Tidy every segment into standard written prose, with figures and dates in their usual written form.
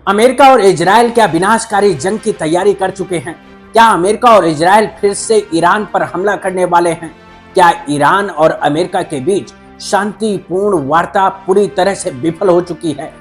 America और Israel क्या विनाशकारी जंग की तैयारी कर चुके हैं? क्या अमेरिका और इजराइल फिर से ईरान पर हमला करने वाले हैं? क्या ईरान और अमेरिका के बीच शांतिपूर्ण वार्ता पूरी तरह से विफल हो चुकी है?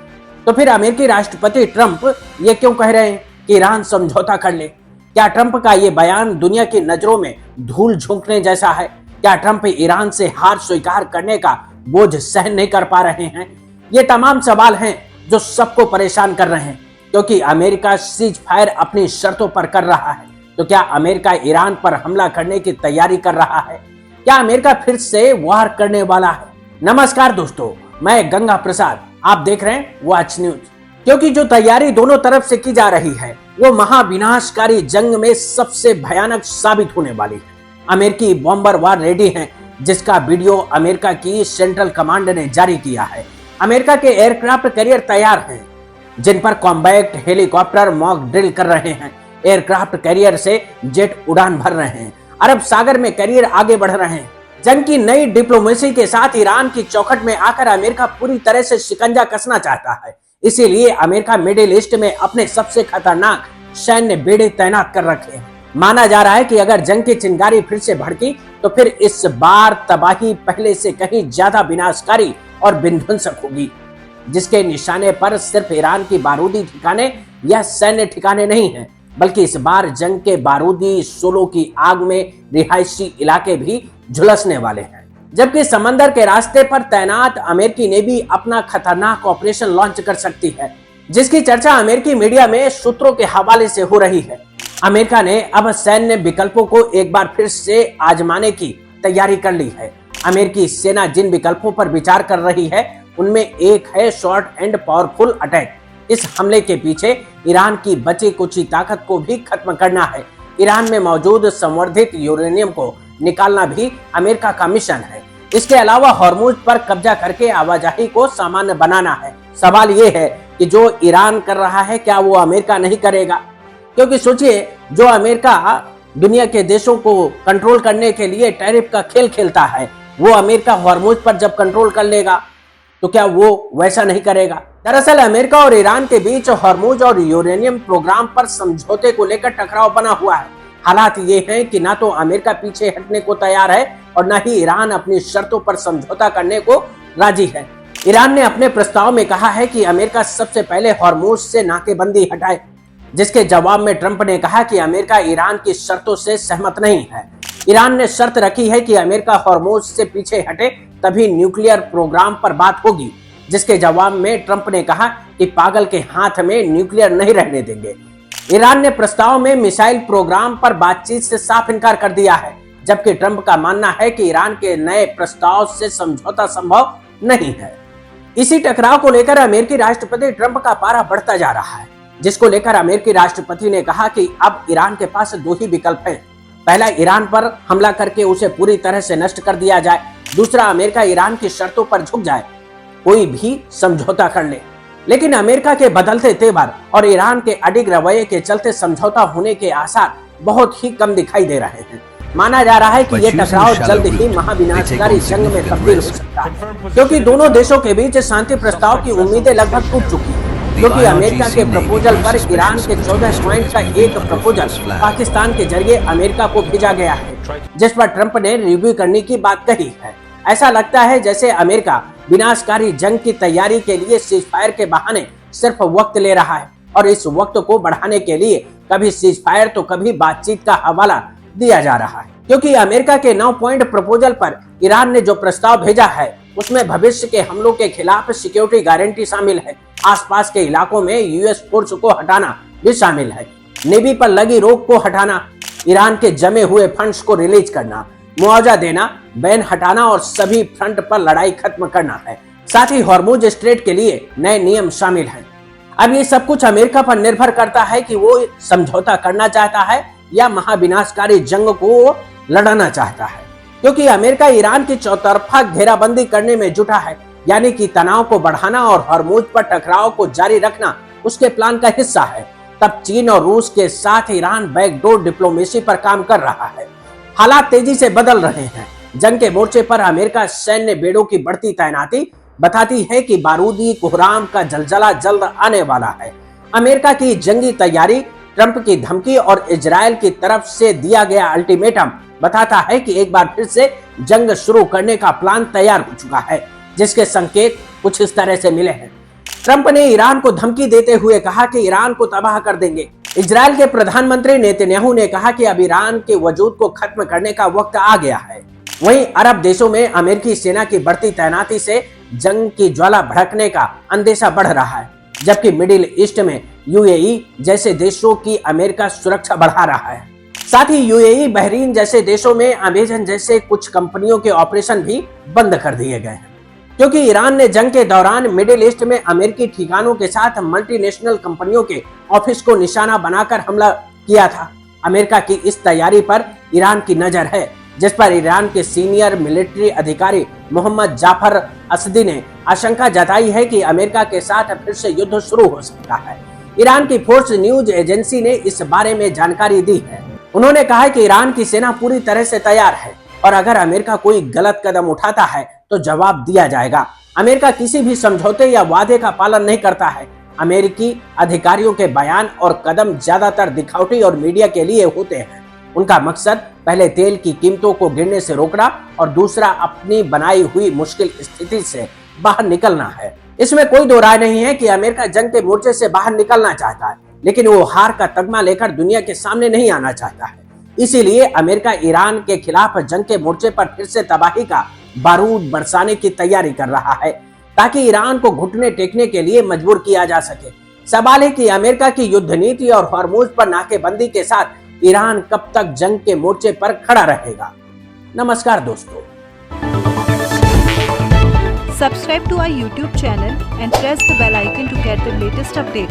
तो फिर अमेरिकी राष्ट्रपति ट्रंप ये क्यों कह रहे हैं कि ईरान समझौता कर ले? क्या ट्रंप का ये बयान दुनिया की नजरों में धूल झोंकने जैसा है? क्या ट्रंप ईरान से हार स्वीकार करने का बोझ सहन नहीं कर पा रहे हैं? ये तमाम सवाल हैं जो सबको परेशान कर रहे हैं, क्योंकि अमेरिका सीज फायर अपनी शर्तों पर कर रहा है। तो क्या अमेरिका ईरान पर हमला करने की तैयारी कर रहा है? क्या अमेरिका फिर से वार करने वाला है? नमस्कार दोस्तों, मैं गंगा प्रसाद, आप देख रहे हैं वॉच न्यूज। क्योंकि जो तैयारी दोनों तरफ से की जा रही है वो महाविनाशकारी जंग में सबसे भयानक साबित होने वाली है। अमेरिकी बॉम्बर वार रेडी हैं, जिसका वीडियो अमेरिका की सेंट्रल कमांड ने जारी किया है। अमेरिका के एयरक्राफ्ट कैरियर तैयार हैं, जिन पर कॉम्बैक्ट हेलीकॉप्टर मॉक ड्रिल कर रहे हैं। एयरक्राफ्ट कैरियर से जेट उड़ान भर रहे हैं। अरब सागर में कैरियर आगे बढ़ रहे हैं। जंग की नई डिप्लोमेसी के साथ ईरान की चौखट में आकर अमेरिका पूरी तरह से शिकंजा कसना चाहता है। इसीलिए अमेरिका मिडिल ईस्ट में अपने सबसे खतरनाक सैन्य बेड़े तैनात कर रखे हैं। माना जा रहा है कि अगर जंग की चिंगारी फिर से भड़की तो फिर इस बार तबाही पहले से कहीं ज्यादा विनाशकारी और विध्वंसक होगी, जिसके निशाने पर सिर्फ ईरान की बारूदी ठिकाने या सैन्य ठिकाने नहीं हैं, बल्कि इस बार जंग के बारूदी शोलों की आग में रिहायशी इलाके भी झुलसने वाले हैं। जबकि समंदर के रास्ते पर तैनात अमेरिकी नेवी अपना खतरनाक ऑपरेशन लॉन्च कर सकती है, जिसकी चर्चा अमेरिकी मीडिया में सूत्रों के हवाले से हो रही है। अमेरिका ने अब सैन्य विकल्पों को एक बार फिर से आजमाने की तैयारी कर ली है। अमेरिकी सेना जिन विकल्पों पर विचार कर रही है उनमें एक है शॉर्ट एंड पावरफुल अटैक। इस हमले के पीछे ईरान की बची कुची ताकत को भी खत्म करना है। ईरान में मौजूद संवर्धित यूरेनियम को निकालना भी अमेरिका का मिशन है। इसके अलावा हॉर्मुज पर कब्जा करके आवाजाही को सामान्य बनाना है। सवाल ये है कि जो ईरान कर रहा है क्या वो अमेरिका नहीं करेगा? क्योंकि सोचिए, जो अमेरिका दुनिया के देशों को कंट्रोल करने के लिए टैरिफ का खेल खेलता है, वो अमेरिका हॉर्मुज पर जब कंट्रोल कर लेगा तो क्या वो वैसा नहीं करेगा? दरअसल अमेरिका और ईरान के बीच हॉर्मुज और यूरेनियम प्रोग्राम पर समझौते को लेकर टकराव बना हुआ है। हालात ये हैं कि ना तो अमेरिका पीछे हटने को तैयार है और न ही ईरान अपनी शर्तों पर समझौता करने को राजी है। ईरान ने अपने प्रस्ताव में कहा है कि अमेरिका सबसे पहले हॉर्मुज से नाकेबंदी हटाए, जिसके जवाब में ट्रंप ने कहा कि अमेरिका ईरान की शर्तों से सहमत नहीं है। ईरान ने शर्त रखी है कि अमेरिका हॉर्मुज से पीछे हटे तभी न्यूक्लियर प्रोग्राम पर बात होगी, जिसके जवाब में ट्रंप ने कहा कि पागल के हाथ में न्यूक्लियर नहीं रहने देंगे। ईरान ने प्रस्ताव में मिसाइल प्रोग्राम पर बातचीत से साफ इनकार कर दिया है, जबकि ट्रंप का मानना है कि ईरान के नए प्रस्ताव से समझौता संभव नहीं है। इसी टकराव को लेकर अमेरिकी राष्ट्रपति ट्रंप का पारा बढ़ता जा रहा है, जिसको लेकर अमेरिकी राष्ट्रपति ने कहा कि अब ईरान के पास दो ही विकल्प हैं। पहला, ईरान पर हमला करके उसे पूरी तरह से नष्ट कर दिया जाए। दूसरा, अमेरिका ईरान की शर्तों पर झुक जाए, कोई भी समझौता कर ले। लेकिन अमेरिका के बदलते तेवर और ईरान के अडिग रवैये के चलते समझौता होने के आसार बहुत ही कम दिखाई दे रहे हैं। माना जा रहा है कि यह टकराव जल्द ही महाविनाशकारी जंग में तब्दील हो सकता है, क्योंकि दोनों देशों के बीच शांति प्रस्ताव की उम्मीदें लगभग टूट चुकी हैं। क्योंकि अमेरिका के प्रपोजल पर ईरान के 14 पॉइंट का एक प्रपोजल पाकिस्तान के जरिए अमेरिका को भेजा गया है, जिस पर ट्रंप ने रिव्यू करने की बात कही है। ऐसा लगता है जैसे अमेरिका विनाशकारी जंग की तैयारी के लिए सीज फायर के बहाने सिर्फ वक्त ले रहा है, और इस वक्त को बढ़ाने के लिए कभी सीज फायर तो कभी बातचीत का हवाला दिया जा रहा है। क्योंकि अमेरिका के 9 पॉइंट प्रपोजल पर ईरान ने जो प्रस्ताव भेजा है उसमें भविष्य के हमलों के खिलाफ सिक्योरिटी गारंटी शामिल है। आसपास के इलाकों में यूएस फोर्स को हटाना भी शामिल है। नेवी पर लगी रोक को हटाना, ईरान के जमे हुए फंड्स को रिलीज करना, मुआवजा देना, बैन हटाना और सभी फ्रंट पर लड़ाई खत्म करना है। साथ ही हॉर्मुज स्ट्रेट के लिए नए नियम शामिल हैं। अब ये सब कुछ अमेरिका पर निर्भर करता है कि वो समझौता करना चाहता है या महाविनाशकारी जंग को लड़ना चाहता है। क्योंकि अमेरिका ईरान की चौतरफा घेराबंदी करने में जुटा है, यानी कि तनाव को बढ़ाना और हॉर्मुज पर टकराव को जारी रखना उसके प्लान का हिस्सा है। तब चीन और रूस के साथ ईरान बैकडोर डिप्लोमेसी पर काम कर रहा है। हालात तेजी से बदल रहे हैं। जंग के मोर्चे पर अमेरिका सैन्य बेड़ों की बढ़ती तैनाती बताती है कि बारूदी कोहराम का जलजला जल्द आने वाला है। अमेरिका की जंगी तैयारी, ट्रंप की धमकी और इजरायल की तरफ से दिया गया अल्टीमेटम बताता है कि एक बार फिर से जंग शुरू करने का प्लान तैयार हो चुका है, जिसके संकेत कुछ इस तरह से मिले हैं। ट्रंप ने ईरान को धमकी देते हुए कहा कि ईरान को तबाह कर देंगे। इजरायल के प्रधानमंत्री नेतन्याहू ने कहा कि अब ईरान के वजूद को खत्म करने का वक्त आ गया है। वहीं अरब देशों में अमेरिकी सेना की बढ़ती तैनाती से जंग की ज्वाला भड़कने का अंदेशा बढ़ रहा है, जबकि मिडिल ईस्ट में यूएई जैसे देशों की अमेरिका सुरक्षा बढ़ा रहा है। साथ ही यूएई, बहरीन जैसे देशों में अमेजन जैसे कुछ कंपनियों के ऑपरेशन भी बंद कर दिए गए हैं, क्योंकि ईरान ने जंग के दौरान मिडिल ईस्ट में अमेरिकी ठिकानों के साथ मल्टीनेशनल कंपनियों के ऑफिस को निशाना बनाकर हमला किया था। अमेरिका की इस तैयारी पर ईरान की नजर है, जिस पर ईरान के सीनियर मिलिट्री अधिकारी मोहम्मद जाफर असदी ने आशंका जताई है कि अमेरिका के साथ फिर से युद्ध शुरू हो सकता है। ईरान की फोर्स न्यूज एजेंसी ने इस बारे में जानकारी दी है। उन्होंने कहा कि ईरान की सेना पूरी तरह से तैयार है और अगर अमेरिका कोई गलत कदम उठाता है तो जवाब दिया जाएगा। अमेरिका किसी भी समझौते या वादे का पालन नहीं करता है। अमेरिकी अधिकारियों के बयान और कदम ज्यादातर दिखावटी और मीडिया के लिए होते हैं। उनका मकसद पहले तेल की कीमतों को गिरने से रोकना और दूसरा अपनी बनाई हुई मुश्किल स्थिति से बाहर निकलना है। इसमें कोई दो राय नहीं है कि अमेरिका जंग के मोर्चे से बाहर निकलना चाहता है, लेकिन वो हार का तगमा लेकर दुनिया के सामने नहीं आना चाहता है। इसीलिए अमेरिका ईरान के खिलाफ जंग के मोर्चे पर फिर से तबाही का बारूद बरसाने की तैयारी कर रहा है, ताकि ईरान को घुटने टेकने के लिए मजबूर किया जा सके। सवाल है कि अमेरिका की युद्ध नीति और हॉर्मुज पर नाकेबंदी के साथ ईरान कब तक जंग के मोर्चे पर खड़ा रहेगा। नमस्कार दोस्तों। Subscribe to our YouTube channel and press the bell icon to get the latest update.